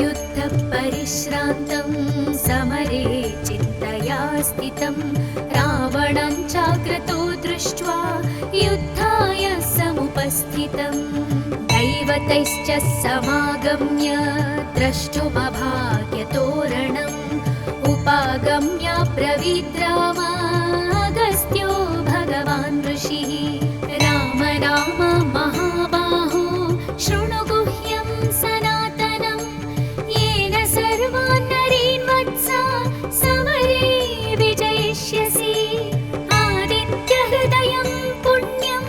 युद्धपरिश्रान्तं समरे चिन्तया स्थितं रावणं चाग्रतो दृष्ट्वा युद्धाय समुपस्थितं दैवतैश्च समागम्य द्रष्टुमभाग्यतोरणम् उपागम्य ब्रवीद्राम अगस्त्यो भगवान् ऋषिः राम राम महाबाहो शृणु गुह्यं सनातनं येन सर्वान् नरीन् वत्सा समरे विजयिष्यसि आदित्यहृदयं पुण्यं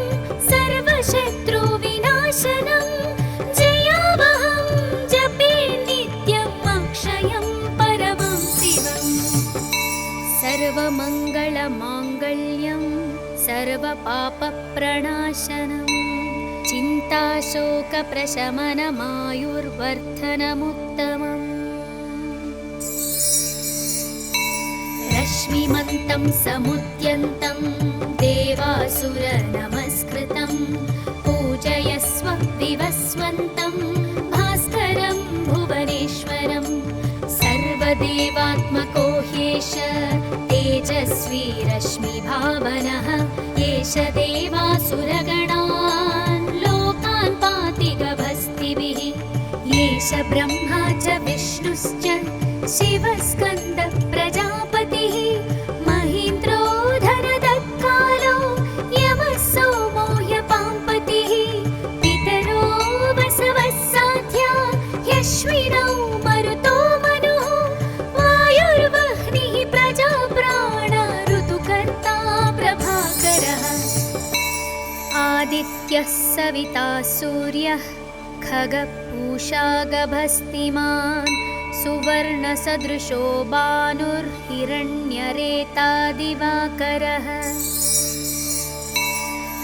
सर्वशत्रुविनाशनं जयावहं जपे नित्यम् अक्षयं परमं शिवम् सर्वमङ्गलमाङ्गल्यं सर्वपापप्रणाशनं चिन्ताशोकप्रशमनमायुर्वर्धनमुत्तमम् रश्मिमन्तं समुद्यन्तं देवासुरनमस्कृतं पूजयस्व विवस्वन्तं भास्करं भुवनेश्वरं सर्वदेवात्मको ह्येष तेजस्वी रश्मिभावनः एष देवासुरगणान् लोकान् पाति गभस्तिभिः एष ब्रह्मा च विष्णुश्च शिवस्कन्द प्रजापतिः महीन्द्रो धनदत्कालो यमः सोमो ह्यपाम्पतिः पितरो वसवः साध्या ह्यश्विनौ मरुतो मनुः वायुर्वह्निः प्रजाप्राण ऋतुकर्ता प्रभाकरः आदित्यः सविता सूर्यः खगपूषा गभस्तिमान् सुवर्णसदृशो भानुर्हिरण्यरेता दिवाकरः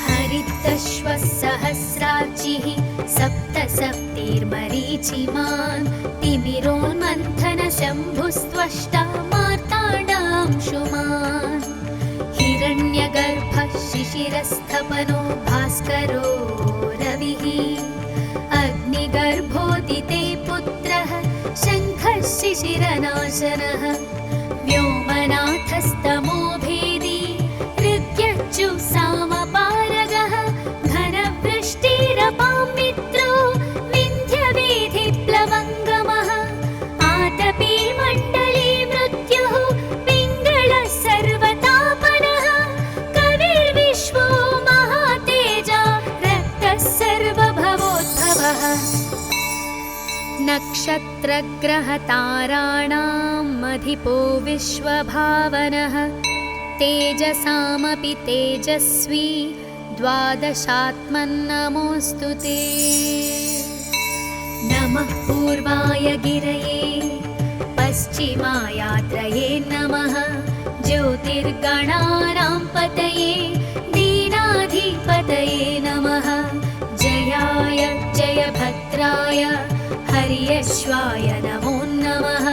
हरितश्वः सहस्रार्चिः सप्तसप्तिर्मरीचिमान् तिमिरोन्मन्थनशम्भुस्त्वष्टा मार्ताण्डांशुमान् हिरण्यगर्भः शिशिरस्थपनो भास्करो रविः अग्निगर्भोदिते पुत्रः शङ्खः शिशिरनाशनः व्योमनाथस्तमो भेदी ऋग्यजुःसामपारगः घनवृष्टिरपां मित्रो विन्ध्यवेधिप्लवङ्गमः आतपी मण्डली मृत्युः पिङ्गळः सर्वतापनः कविर्विश्वो महातेजा रक्तः सर्वभवोद्भवः नक्षत्रग्रहताराणाम् अधिपो विश्वभावनः तेजसामपि तेजस्वी द्वादशात्मन्नमोऽस्तु ते नमः पूर्वाय गिरये पश्चिमायात्रये नमः ज्योतिर्गणानां पतये दीनाधिपतये नमः जयाय जयभद्राय हर्यश्वाय नमो नमः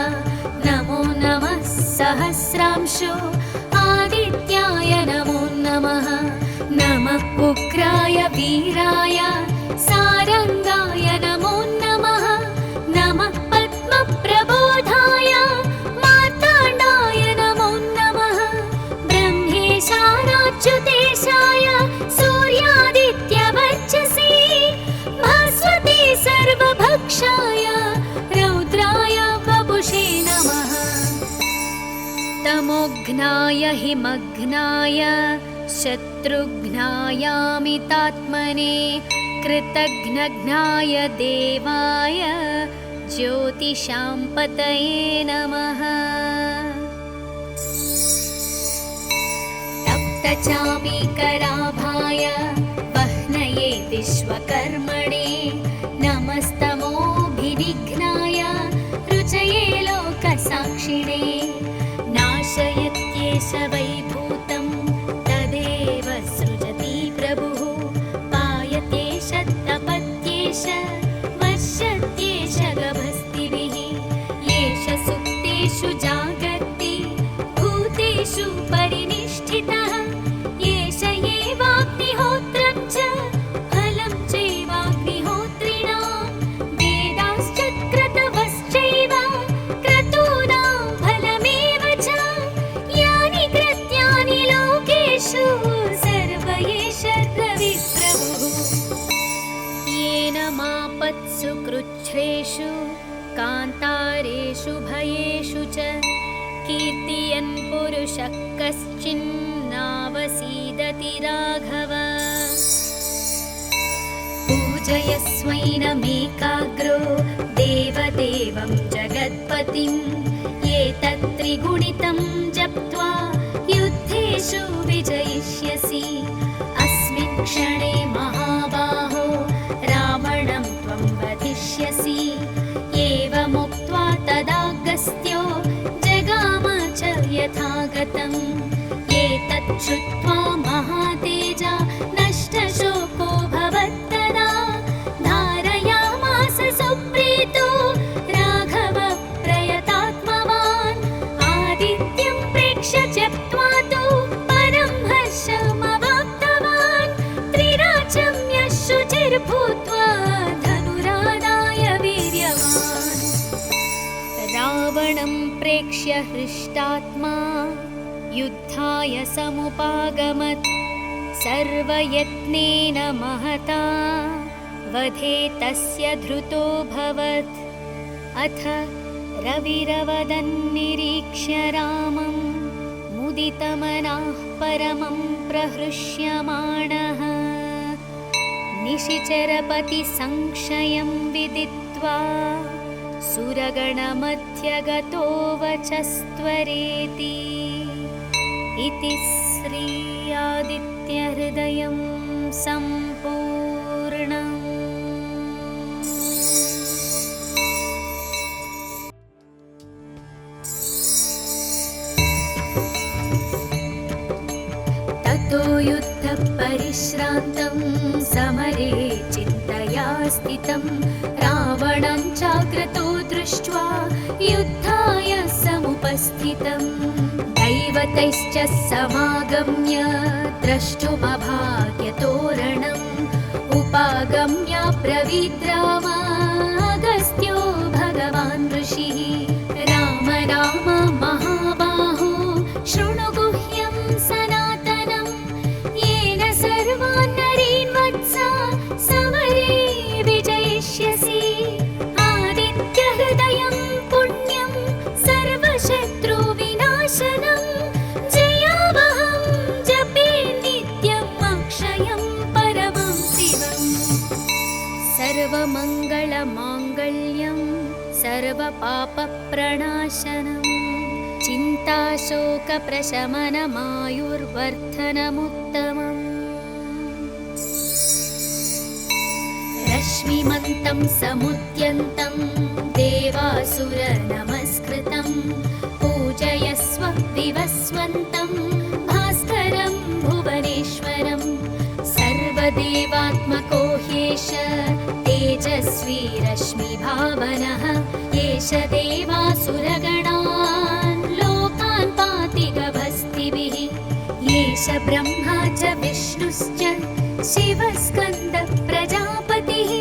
नमो नमः सहस्रांशो आदित्याय नमो नमः नमः उग्राय वीराय सारंगाय नमो नमः नमः पद्मप्रबोधाय मार्ताण्डाय नमो नमः ब्रह्मेशानाच्युतेशाय सूर्यादित्यवर्चसे भास्वते सर्वभक्षाय रौद्राय वपुषे नमः तमोघ्नाय हिमघ्नाय शत्रुघ्नायामितात्मने कृतघ्नघ्नाय देवाय ज्योतिषां पतये नमः तप्तचामीकराभाय वह्नये विश्वकर्मणे नमस्तमोभिनिघ्नाय रुचये लोकसाक्षिणे नाशयत्येष वैभूतं तदेव सृजति प्रभुः पायत्येष तपत्येष वर्षत्येष गभस्तिभिः येष सुप्तेषु जागर्ति भूतेषु परिनिष्ठितः येष एवाग्निहोत्रं च फलं चैवाग्निहोत्रिणां वेदाश्च क्रतवश्चैव कान्तारेषु भयेषु च कीर्तियन् पुरुषः कश्चिन्नावसीदति राघव पूजयस्वैनमेकाग्रो देवदेवं जगत्पतिं एतत्त्रिगुणितं जप्त्वा युद्धेषु विजयिष्यसि अस्मिन् क्षणे महाबाहो रावणं त्वं वधिष्यसि एवमुक्त्वा तदागस्त्यो जगाम च यथागतम् एतत् श्रुत्वा महातेजा नष्टशोको भवत्तदा धारयामास सुप्रीतो राघव प्रयतात्मवान् आदित्यं प्रेक्ष्य त्यक्त्वा तु परं हर्षमवाप्तवान् त्रिराचम्य शुचिर्भूत्वा धनुरादाय वीर्यवान् रावणं प्रेक्ष्य हृष्टात्मा युद्धाय समुपागमत् सर्वयत्नेन महता वधे तस्य धृतोऽभवत् अथ रविरवदन्निरीक्ष्य रामं मुदितमनाः परमं प्रहृष्यमाणः निशिचरपतिसंशयं विदित्वा सुरगणमध्यगतो वचस्त्वरेति इति श्री आदित्यहृदयं सम्पूर्णम्। ततो युद्धपरिश्रान्तं समरे चिन्तया स्थितं रावणं चाग्रतो दृष्ट्वा युद्धाय समुपस्थितम् दैवतैश्च समागम्य द्रष्टुमभाग्यतोरणम् उपागम्य ब्रवीद्रामागस्त्यो भगवान् ऋषिः राम राम महाबाहो शृणु गुह्यं सनातनं येन सर्वान् नरीन् वत्सा समरे विजयिष्यसि आदित्यहृदयं पुण्यं सर्वशत्रुविनाशनं जयावहं जपे नित्यम् अक्षयं परमं शिवम् सर्वमङ्गलमाङ्गल्यं सर्वपापप्रणाशनं चिन्ताशोकप्रशमनमायुर्वर्धनमुत्तमम् रश्मिमन्तं समुद्यन्तं देवासुरनमस्कृतं पूजयस्व विवस्वन्तं भास्करं भुवनेश्वरं सर्वदेवात्मको ह्येष तेजस्वी रश्मिभावनः एष देवासुरगणान् लोकान् पाति गभस्तिभिः एष ब्रह्मा च विष्णुश्च शिवस्कन्द प्रजापतिः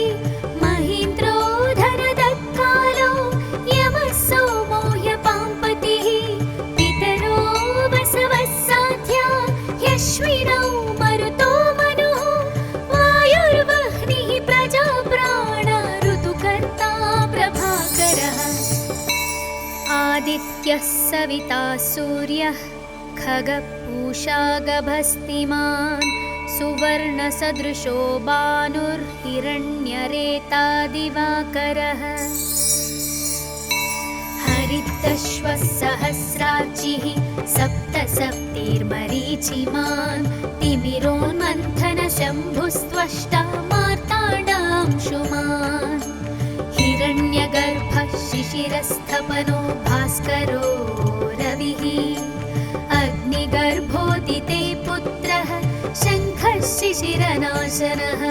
महीन्द्रो धनदत्कालो यमः सोमो ह्यपाम्पतिः पितरो वसवः साध्या ह्यश्विनौ मरुतो मनुः वायुर्वह्निः प्रजाप्राण ऋतुकर्ता प्रभाकरः आदित्यः सविता सूर्यः खगपूषा गभस्तिमान् सुवर्णसदृशो भानुर्हिरण्यरेता दिवाकरः हरितश्वः सहस्रार्चिः सप्तसप्तिर्मरीचिमान् तिमिरोन्मन्थनशम्भुस्त्वष्टा मार्ताण्डांशुमान् हिरण्यगर्भः शिशिरस्थपनो भास्करो रविः अग्निगर्भोदिते पुत्रः शङ्खः शिशिरनाशनः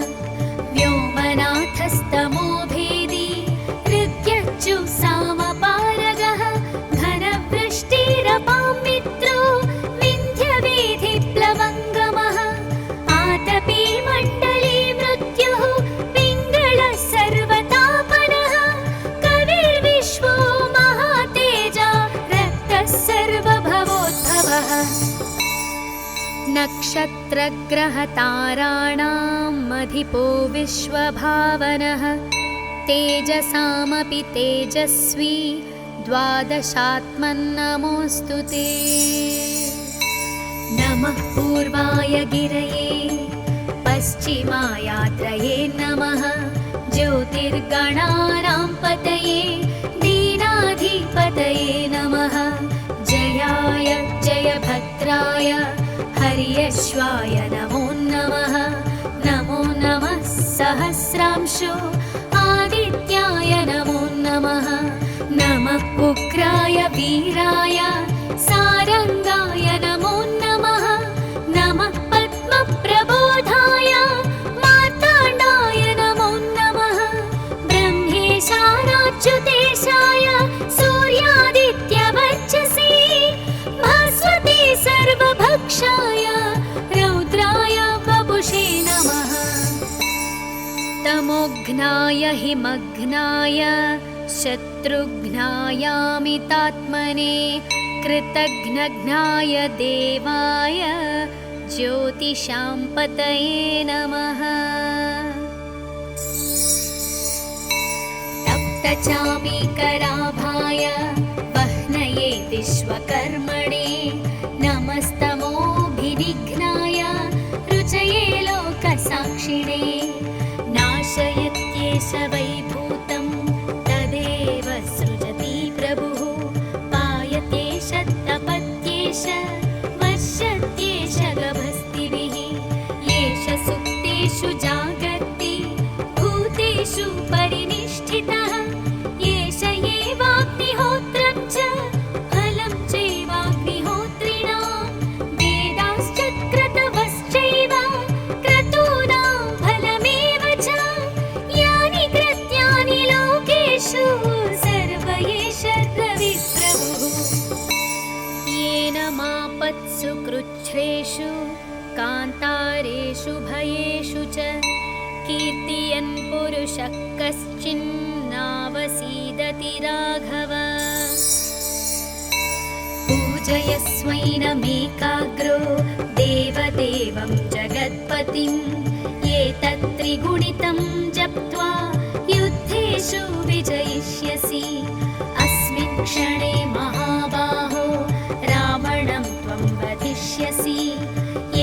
व्योमनाथस्तमो भेदी ऋग्यच्चु सामपारगः घनवृष्टिरपां मित्रो विन्ध्यवेधिप्लवङ्गमः आतपी मण्डली मृत्युः पिङ्गळः सर्वतापनः कविर्विश्वो महातेजा रक्तः सर्वभवोद्भवः नक्षत्रग्रहताराणाम् अधिपो विश्वभावनः तेजसामपि तेजस्वी द्वादशात्मन्नमोऽस्तु ते। नमः पूर्वाय गिरये पश्चिमायात्रये नमः। ज्योतिर्गणानां पतये दीनाधिपतये नमः। जयाय जयभद्राय हर्यश्वाय नमो नमः। नमो नमः सहस्रांशो आदित्याय नमो नमः। नमः उग्राय वीराय सारंगाय नमो नमः। नमः पद्मप्रबोधाय मार्ताण्डाय नमो नमः। ब्रह्मेशानाच्युतेशाय सूर्यादित्यवर्चसे भास्वते सर्वभक्षाय रौद्राय वपुषे नमः। तमोघ्नाय हिमघ्नाय शत्रुघ्नायामितात्मने कृतघ्नघ्नाय देवाय ज्योतिषां पतये नमः। तप्तचामीकराभाय वह्नये विश्वकर्मणे नमस्तमोभिनिघ्नाय रुचये लोकसाक्षिणे। नाशयत्येष वैभूतं तदेव सृजति प्रभुः। पायत्येष तपत्येष वश्यत्येष गभस्तिभिः। येष सुप्तेषु जागर्ति भूतेषु परिनिष्ठितः। येष एवाग्निहोत्रं च फलं चैवाग्निहोत्रिणां। वेदाश्च क्रतवश्चैव क्रतूनां फलमेव च। यानि कृत्यानि लोकेषु सर्व एष रविप्रभुः। येन मापत्सु कृच्छ्रेषु कान्तारेषु भयेषु च कीर्तयन् पुरुषः कश्चिन्नावसीदति राघव। पूजयस्वैनमेकाग्रो देवदेवं जगत्पतिं। एतत्त्रिगुणितं जप्त्वा युद्धेषु विजयिष्यसि। अस्मिन् क्षणे महाबाहो रावणं त्वं वधिष्यसि।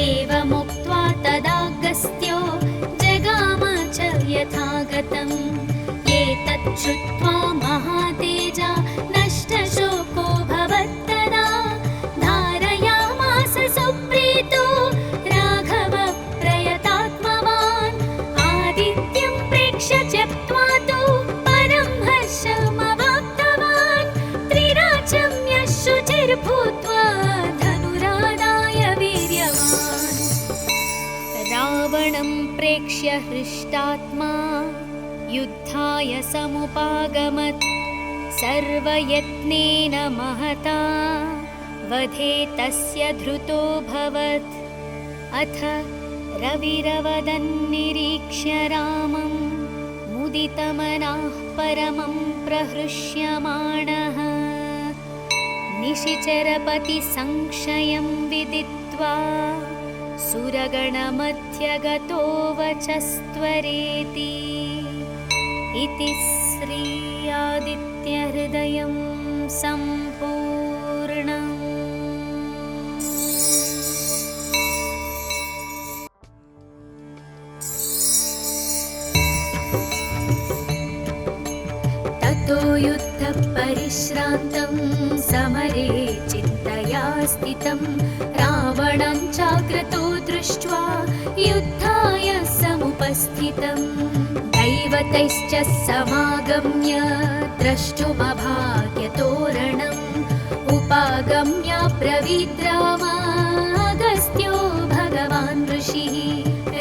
एवमुक्त्वा तदागस्त्यो जगाम च यथागतम्। एतत् श्रुत्वा महातेजा नष्टशोको भवत्तदा। धारयामास सुप्रीतो राघव प्रयतात्मवान्। आदित्यं प्रेक्ष्य त्यक्त्वा तु परं हर्षमवाप्तवान्। त्रिराचम्य शुचिर्भूत्वा धनुरादाय वीर्यवान्। रावणं प्रेक्ष्य हृष्टात्मा युद्धाय समुपागमत्। सर्वयत्नेन महता वधे तस्य धृतोऽभवत्। अथ रविरवदन्निरीक्ष्य रामं मुदितमनाः परमं प्रहृष्यमाणः। निशिचरपतिसंशयं विदित्वा सुरगणमध्यगतो वचस्त्वरेति। इति श्री आदित्यहृदयं सम्पूर्णम्। ततो युद्धपरिश्रान्तं समरे चिन्तया स्थितं। रावणं चाग्रतो दृष्ट्वा युद्धाय समुपस्थितम्। दैवतैश्च समागम्य द्रष्टुमभाग्यतोरणम्। उपागम्य ब्रवीद्राम अगस्त्यो भगवान् ऋषिः।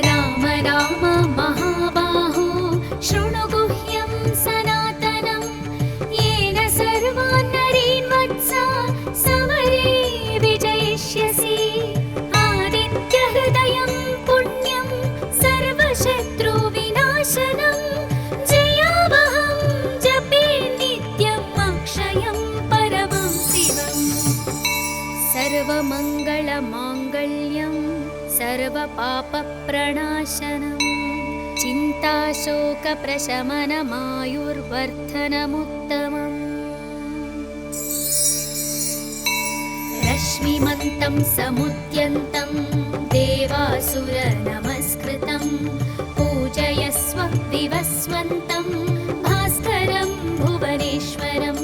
राम राम महाबाहो शृणु गुह्यं सनातनं। येन सर्वान् नरीन् वत्सा समरे विजयिष्यसि। आदित्यहृदयं पुण्यं सर्वशत्रुविनाशनं। जयावहं जपे नित्यम् अक्षयं परमं शिवम्। सर्वमङ्गलमाङ्गल्यं सर्वपापप्रणाशनं। चिन्ताशोकप्रशमनमायुर्वर्धनमुत्तमम् रश्मिमन्तं समुद्यन्तं देवासुरनमस्कृतं पूजयस्व विवस्वन्तं भास्करं भुवनेश्वरं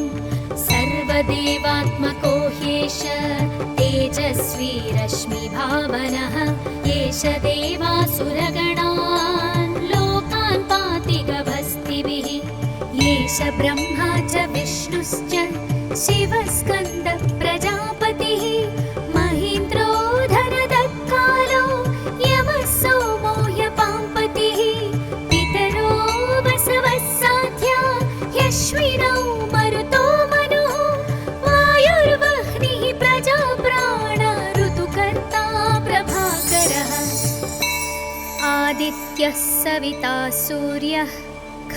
सर्वदेवात्मको ह्येष तेजस्वी रश्मिभावनः एष देवासुरगणान् लोकान् पाति गभस्तिभिः एष ब्रह्मा च विष्णुश्च शिवस्कन्द प्रजापतिः महीन्द्रो धनदत्कालो यमः सोमो ह्यपाम्पतिः पितरो वसवः साध्या ह्यश्विनौ मरुतो मनुः वायुर्वह्निः प्रजाप्राण ऋतुकर्ता प्रभाकरः आदित्यः सविता सूर्यः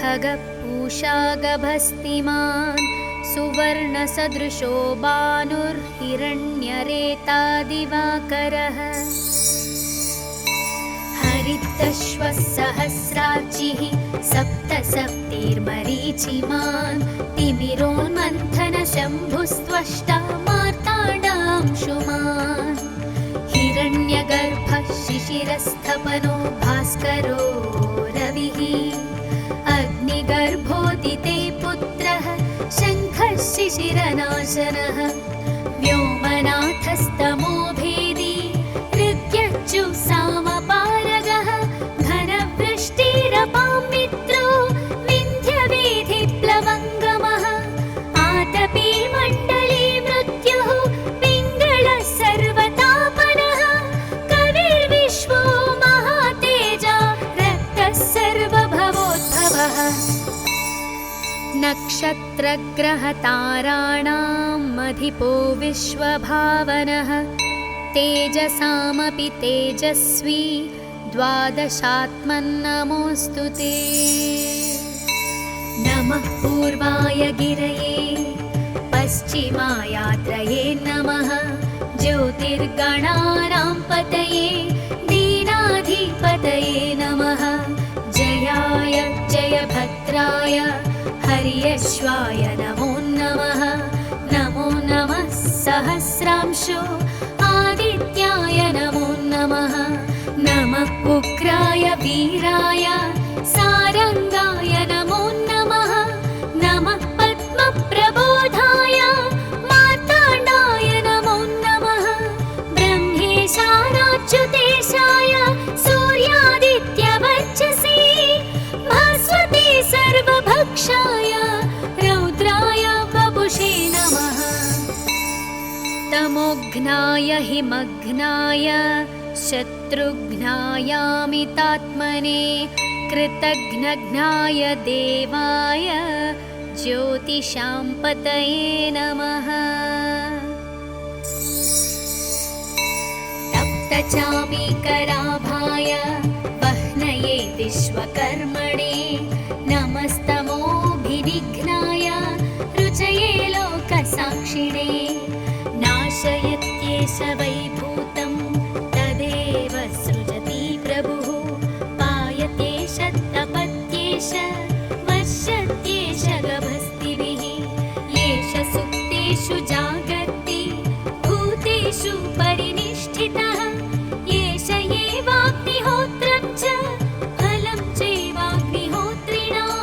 खगपूषा गभस्तिमान् सुवर्णसदृशो भानुर्हिरण्यरेता दिवाकरः हरितश्वः सहस्रार्चिः सप्तसप्तिर्मरीचिमान् तिमिरोन्मन्थनशम्भुस्त्वष्टा मार्ताण्डांशुमान् हिरण्यगर्भः शिशिरस्थपनो भास्करो रविः अग्निगर्भोदिते पुत्रः शङ्खः शिशिरनाशनः व्योमनाथस्तमो भेदी ऋग्यच्युसामपारगः घनवृष्टिरपां मित्रो विन्ध्यवेधिप्लवङ्गमः आतपी मण्डली मृत्युः पिङ्गळः सर्वतापनः कविर्विश्वो महातेजा रक्तः सर्वभवोद्भवः नक्षत्रग्रहताराणाम् अधिपो विश्वभावनः तेजसामपि तेजस्वी द्वादशात्मन्नमोऽस्तु ते नमः पूर्वाय गिरये पश्चिमायात्रये नमः ज्योतिर्गणानां पतये दीनाधिपतये नमः जयाय जयभद्राय हर्यश्वाय नमो नमः नमो नमः सहस्रांशो आदित्याय नमो नमः नमः उग्राय वीराय सारंगाय नमो नमः नमः पद्मप्रबोधाय मार्ताण्डाय नमो नमः ब्रह्मेशानाच्युतेशाय सूर्यादित्यवर्चसे भास्वते सर्वभक्षाय रौद्राय वपुषे नमः तमोघ्नाय हिमघ्नाय शत्रुघ्नायामितात्मने कृतघ्नघ्नाय देवाय ज्योतिषां पतये नमः तप्तचामीकराभाय वह्नये विश्वकर्मणे नमस्तमोभिनिघ्नाय रुचये लोकसाक्षिणे नाशयत्येष वैभूतं तदेव सृजति प्रभुः पायत्येष तपत्येष वर्षत्येष गभस्तिभिः येष सुप्तेषु जागर्ति भूतेषु परिनिष्ठितः येष एवाग्निहोत्रं च फलं चैवाग्निहोत्रिणां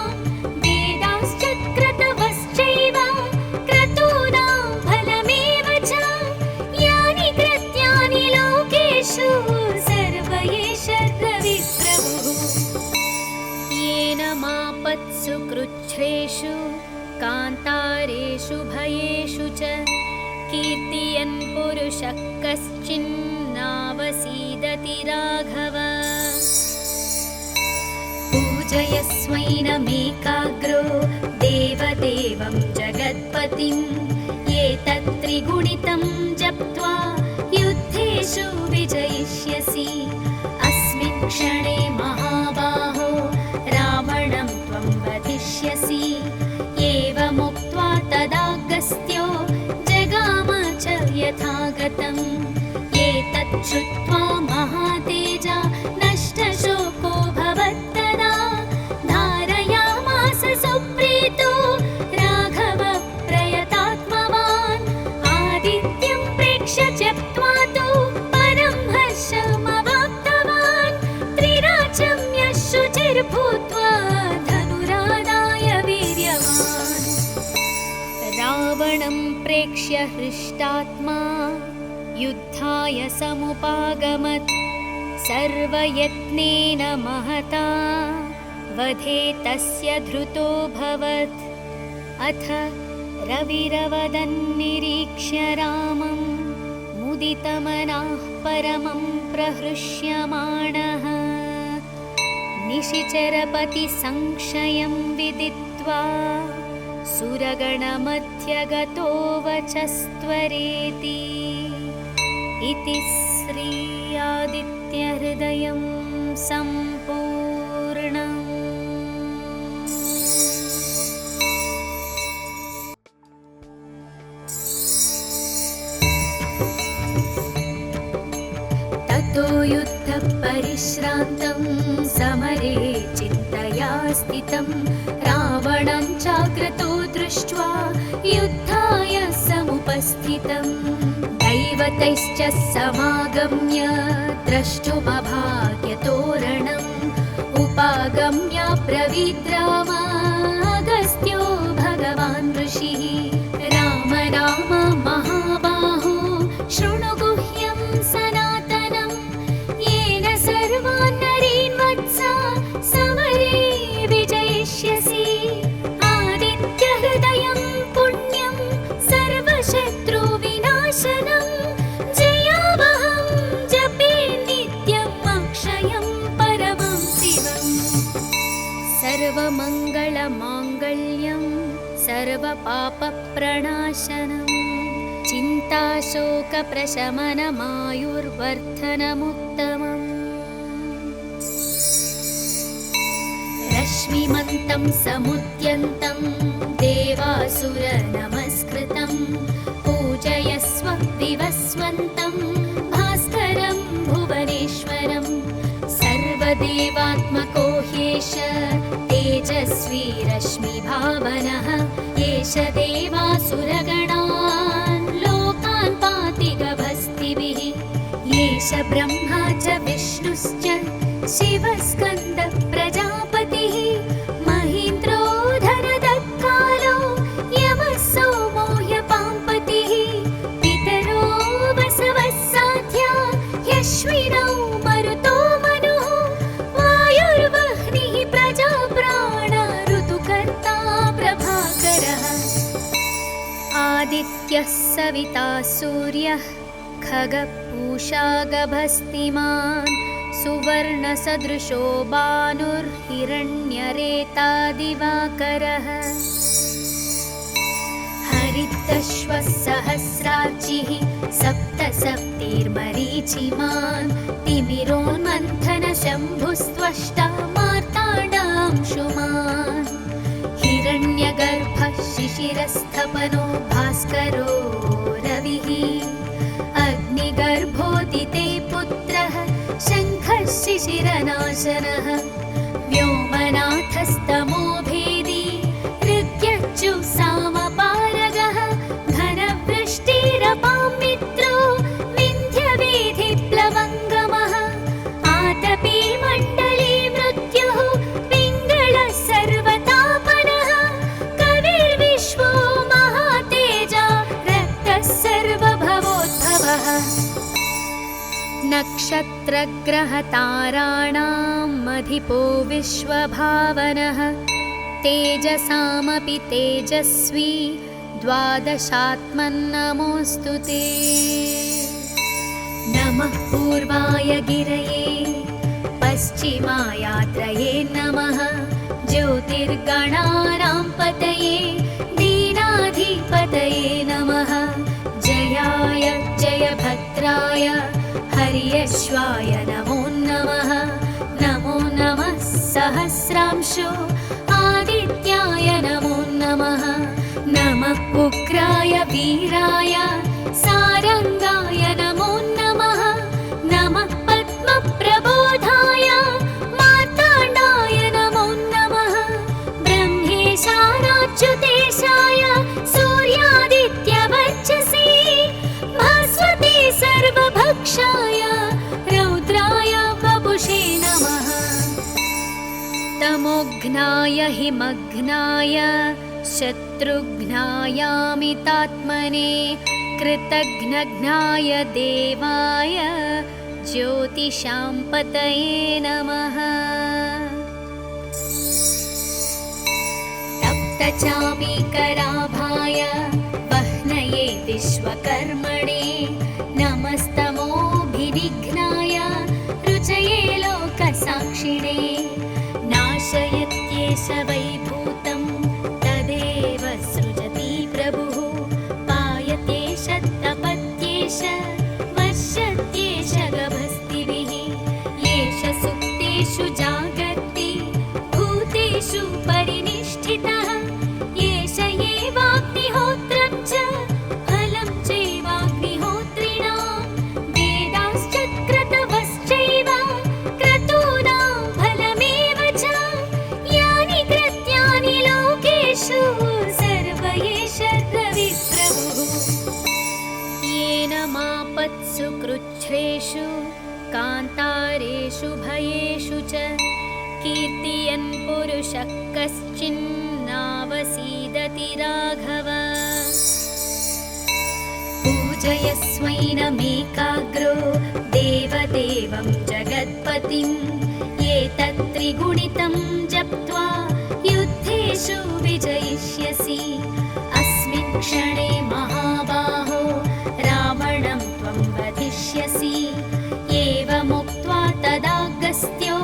वेदाश्च क्रतवश्चैव क्रतूनां फलमेव च यानि कृत्यानि लोकेषु सर्व एष रविप्रभुः येन मापत्सु कृच्छ्रेषु कान्तारेषु भयेषु च कीर्तयन् पुरुषः कश्चिन्नावसीदति राघव पूजयस्वैनमेकाग्रो देवदेवं जगत्पतिं एतत्त्रिगुणितं जप्त्वा युद्धेषु विजयिष्यसि अस्मिन् क्षणे महाबाहो रावणं त्वं वधिष्यसि एवमुक्त्वा तदागस्त्यो जगाम च यथागतम् एतत् श्रुत्वा महातेजा नष्टशोको भवत्तदा पाचम्यः शुचिर्भूत्वा धनुरादाय वीर्यवान्। रावणं प्रेक्ष्य हृष्टात्मा युद्धाय समुपागमत्। सर्वयत्नेन महता वधे तस्य धृतोऽभवत्। अथ रविरवदन्निरीक्ष्य रामं मुदितमनाः परमं प्रहृष्यमाणः। निशिचरपतिसंशयं विदित्वा सुरगणमध्यगतो वचस्त्वरेति। इति श्री आदित्यहृदयं सम्पूर्णम्। ततो युद्धपरिश्रान्तं समरे चिन्तया स्थितं रावणं चाग्रतो दृष्ट्वा युद्धाय समुपस्थितम्। दैवतैश्च समागम्य द्रष्टुमभाग्यतोरणम्। उपागम्य ब्रवीद् राम अगस्त्यो भगवान् ऋषिः। राम राम महाबाहो शृणु गुह्यं सनातनं। येन सर्वान् नरीन् वत्सा समरे विजयिष्यसि। आदित्यहृदयं पुण्यं सर्वशत्रुविनाशनं। जयावहं जपे नित्यम् अक्षयं परमं शिवम्। सर्वमङ्गलमाङ्गल्यं सर्वपापप्रणाशनम्। चिन्ताशोकप्रशमनमायुर्वर्धनमुत्तमम्। रश्मिमन्तं समुद्यन्तं देवासुरनमस्कृतं। पूजयस्व विवस्वन्तं भास्करं भुवनेश्वरं। सर्वदेवात्मको ह्येष तेजस्वी रश्मिभावनः। एष देवासुरगणान् लोकान् पाति गभस्तिभिः। एष ब्रह्मा च विष्णुश्च शिवस्कन्दः प्रजापतिः। महीन्द्रो धनदत्कालो यमः सोमो ह्यपाम्पतिः। पितरो वसवः साध्या ह्यश्विनौ मरुतो मनुः। वायुर्वह्निः प्रजाप्राण ऋतुकर्ता प्रभाकरः। आदित्यः सविता सूर्यः खगपूषा गभस्तिमान्। सुवर्णसदृशो भानुर्हिरण्यरेता दिवाकरः। हरितश्वः सहस्रार्चिः सप्तसप्तिर्मरीचिमान्। तिमिरोन्मन्थनशम्भुस्त्वष्टा मार्ताण्डांशुमान्। हिरण्यगर्भः शिशिरस्थपनो भास्करो रविः। अग्निगर्भोदिते पुत्रः शङ्खः शिशिरनाशनः। व्योमनाथस्तमो भेदी ऋग्यच्युसामपारगः। घनवृष्टिरपां मित्रो विन्ध्यवेधिप्लवङ्गमः। आतपी मण्डली मृत्युः पिङ्गळः सर्वतापनः। कविर्विश्वो महातेजा रक्तः सर्वभवोद्भवः। नक्षत्रग्रहताराणां अधिपो विश्वभावनः। तेजसामपि तेजस्वी द्वादशात्मन्नमोऽस्तु ते। नमः पूर्वाय गिरये पश्चिमायात्रये नमः। ज्योतिर्गणानां पतये दीनाधिपतये नमः। जयाय जयभद्राय हर्यश्वाय नमो नमः। नमो नमः सहस्रांशो आदित्याय नमो नमः। नमः उग्राय वीराय सारङ्गाय नमो नमः। नमः पद्मप्रबोधाय मार्ताण्डाय नमो नमः। ब्रह्मेशानाच्युतेशाय सूर्यादित्यवर्चसे भास्वते सर्वभक्षाय रौद्राय वपुषे नमः। तमोघ्नाय हिमघ्नाय शत्रुघ्नायामितात्मने कृतघ्नघ्नाय देवाय ज्योतिषां पतये नमः। तप्तचामीकराभाय वह्नये विश्वकर्मणे नमस्तमोभिनिघ्नाय रुचये लोकसाक्षिणे नाशयत्येष वैभूतं तदेव सृजति प्रभुः पायत्येष तपत्येष वर्षत्येष गभस्तिभिः येष सुप्तेषु जागर्ति भूतेषु परिनिष्ठितः येष एवाग्निहोत्रं च फलं चैवाग्निहोत्रिणां वेदाश्च क्रतवश्चैव क्रतूनां फलमेव च यानि कृत्यानि लोकेषु सर्व एष रविप्रभुः। येन मापत्सु कृच्छ्रेषु कान्तारेषु भयेषु च कीर्तयन् पुरुषः कश्चिन्नावसीदति राघव। पूजयस्वैनमेकाग्रो देवदेवं जगत्पतिं एतत्त्रिगुणितं जप्त्वा युद्धेषु विजयिष्यसि अस्मिन् क्षणे महाबाहो रावणं त्वं वधिष्यसि। एवमुक्त्वा तदागस्त्यो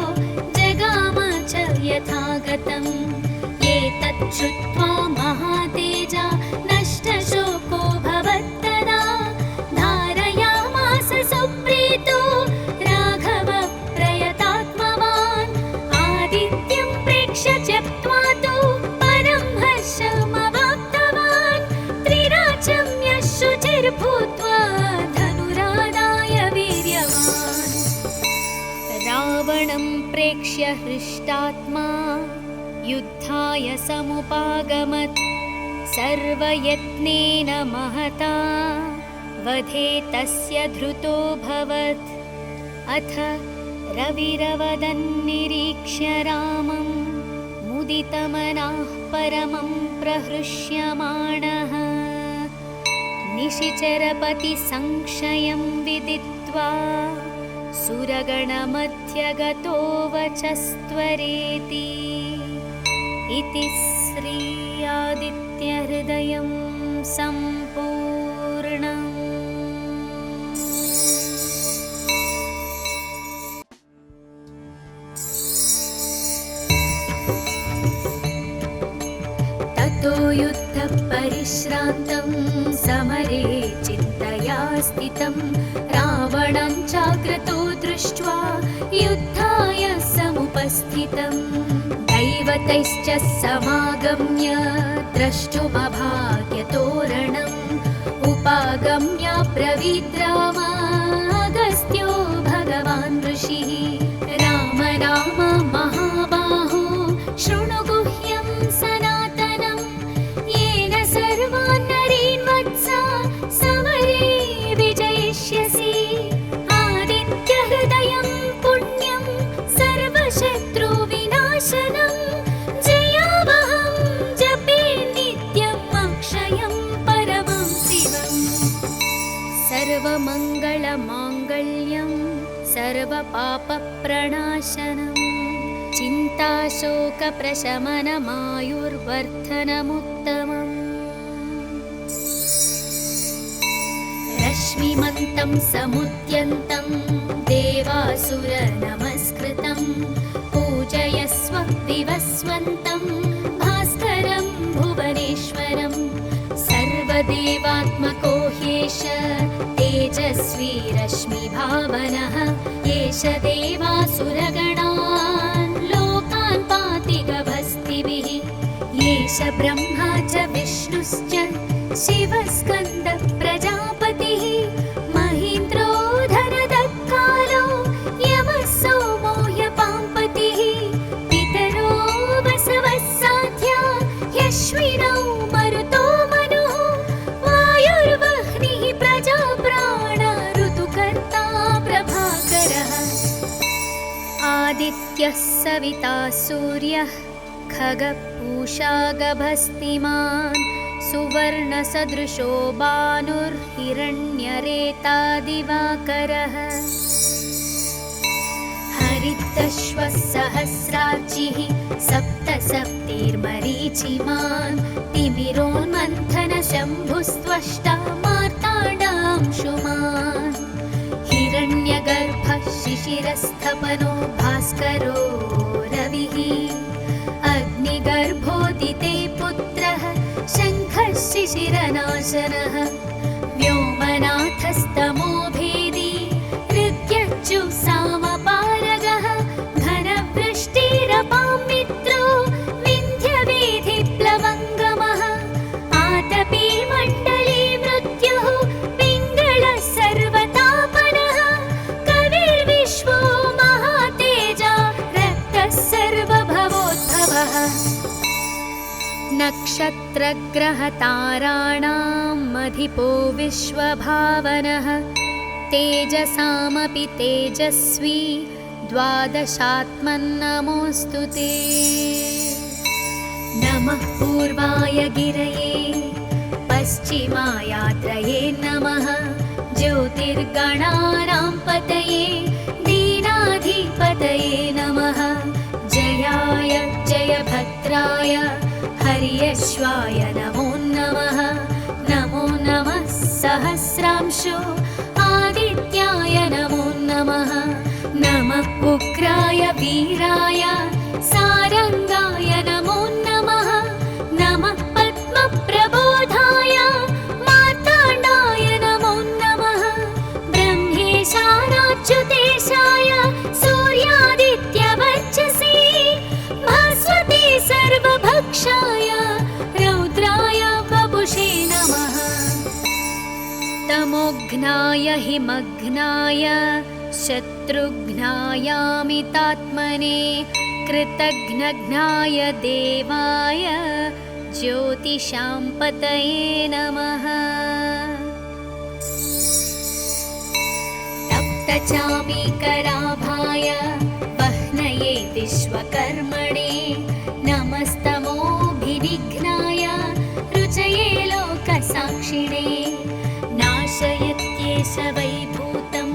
जगाम च यथागतम् एतत् श्रुत्वा महातेजा नष्टशोको भवत्तदा धारयामास सुप्रीतो राघव प्रयतात्मवान् आदित्यं प्रेक्ष्य त्यक्त्वा तु परं हर्षमवाप्तवान् त्रिराचम्य शुचिर्भूत्वा धनुरादाय वीर्यवान् रावणं प्रेक्ष्य हृष्टात्मा युद्धाय समुपागमत् सर्वयत्नेन महता वधे तस्य धृतोऽभवत्। अथ रविरवदन्निरीक्ष्य रामं मुदितमनाः परमं प्रहृष्यमाणः निशिचरपतिसंशयं विदित्वा सुरगणमध्यगतो वचस्त्वरेति। इति श्री आदित्यहृदयं सम्पूर्णम्। ततो युद्धपरिश्रान्तं समरे चिन्तया स्थितं रावणं चाग्रतो दृष्ट्वा युद्धाय समुपस्थितम् दैवतैश्च समागम्य द्रष्टुमभाग्यतोरणम् उपागम्य ब्रवीद्रामागस्त्यो भगवान् ऋषिः राम राम महाबाहो शृणु गुह्यं सनातनं येन सर्वान् नरीन् वत्सा समरे विजयिष्यसि आदित्यहृदयं पुण्यं सर्वशत्रुविनाशनं जयावहं जपे नित्यम् अक्षयं परमं शिवम् सर्वमङ्गलमाङ्गल्यं सर्वपापप्रणाशनं चिन्ताशोकप्रशमनमायुर्वर्धनमुत्तमम् रश्मिमन्तं समुद्यन्तं देवासुरनमस्कृतं पूजयस्व विवस्वन्तं भास्करं भुवनेश्वरं सर्वदेवात्मको ह्येष तेजस्वी रश्मिभावनः एष देवासुरगणान् लोकान् पाति गभस्तिभिः एष ब्रह्मा च विष्णुश्च शिवस्कन्द प्रजापतिः महीन्द्रो धनदत्कालो यमः सोमो ह्यपाम्पतिः पितरो वसवः साध्या ह्यश्विनौ मरुतो मनुः वायुर्वह्निः प्रजाप्राण ऋतुकर्ता प्रभाकरः आदित्य आदित्यः सविता सूर्यः खगपूषा गभस्तिमान् सुवर्णसदृशो भानुर्हिरण्यरेता दिवाकरः हरितश्वः सहस्रार्चिः सप्तसप्तिर्मरीचिमान् तिमिरोन्मन्थनशम्भुस्त्वष्टा मार्ताण्डांशुमान् हिरण्यगर्भः शिशिरस्थपनो भास्करो रविः अग्निगर्भोदिते पुत्रः शङ्खः शिशिरनाशनः व्योमनाथस्तमो भेदी ऋग्यजुःसामपारगः घनवृष्टिरपां मित्रो विन्ध्यवेधिप्लवङ्गमः आतपी मण्डली मृत्युः पिङ्गलः सर्वतापनः कविर्विश्वो महातेजा रक्तः सर्वभवोद्भवः नक्षत्रग्रहताराणाम् अधिपो विश्वभावनः तेजसामपि तेजस्वी द्वादशात्मन्नमोऽस्तु ते नमः पूर्वाय गिरये पश्चिमायात्रये नमः ज्योतिर्गणानां पतये दीनाधिपतये नमः जयाय जयभद्राय हर्यश्वाय नमो नमः नमो नमः सहस्रांशो आदित्याय नमो नमः नमः उग्राय वीराय सारंगाय नमो नमः नमः पद्मप्रबोधाय मार्ताण्डाय नमो नमः ब्रह्मेशानाच्युतेशाय सूर्यादित्यवर्चसे भास्वते सर्वभक्षाय रौद्राय वपुषे नमः तमोघ्नाय हिमघ्नाय शत्रुघ्नायामितात्मने कृतघ्नघ्नाय देवाय ज्योतिषां पतये नमः तप्तचामीकराभाय वह्नये विश्वकर्मणे नमस्तमोभिनिघ्नाय रुचये लोकसाक्षिणे नाशयत्येष वैभूतं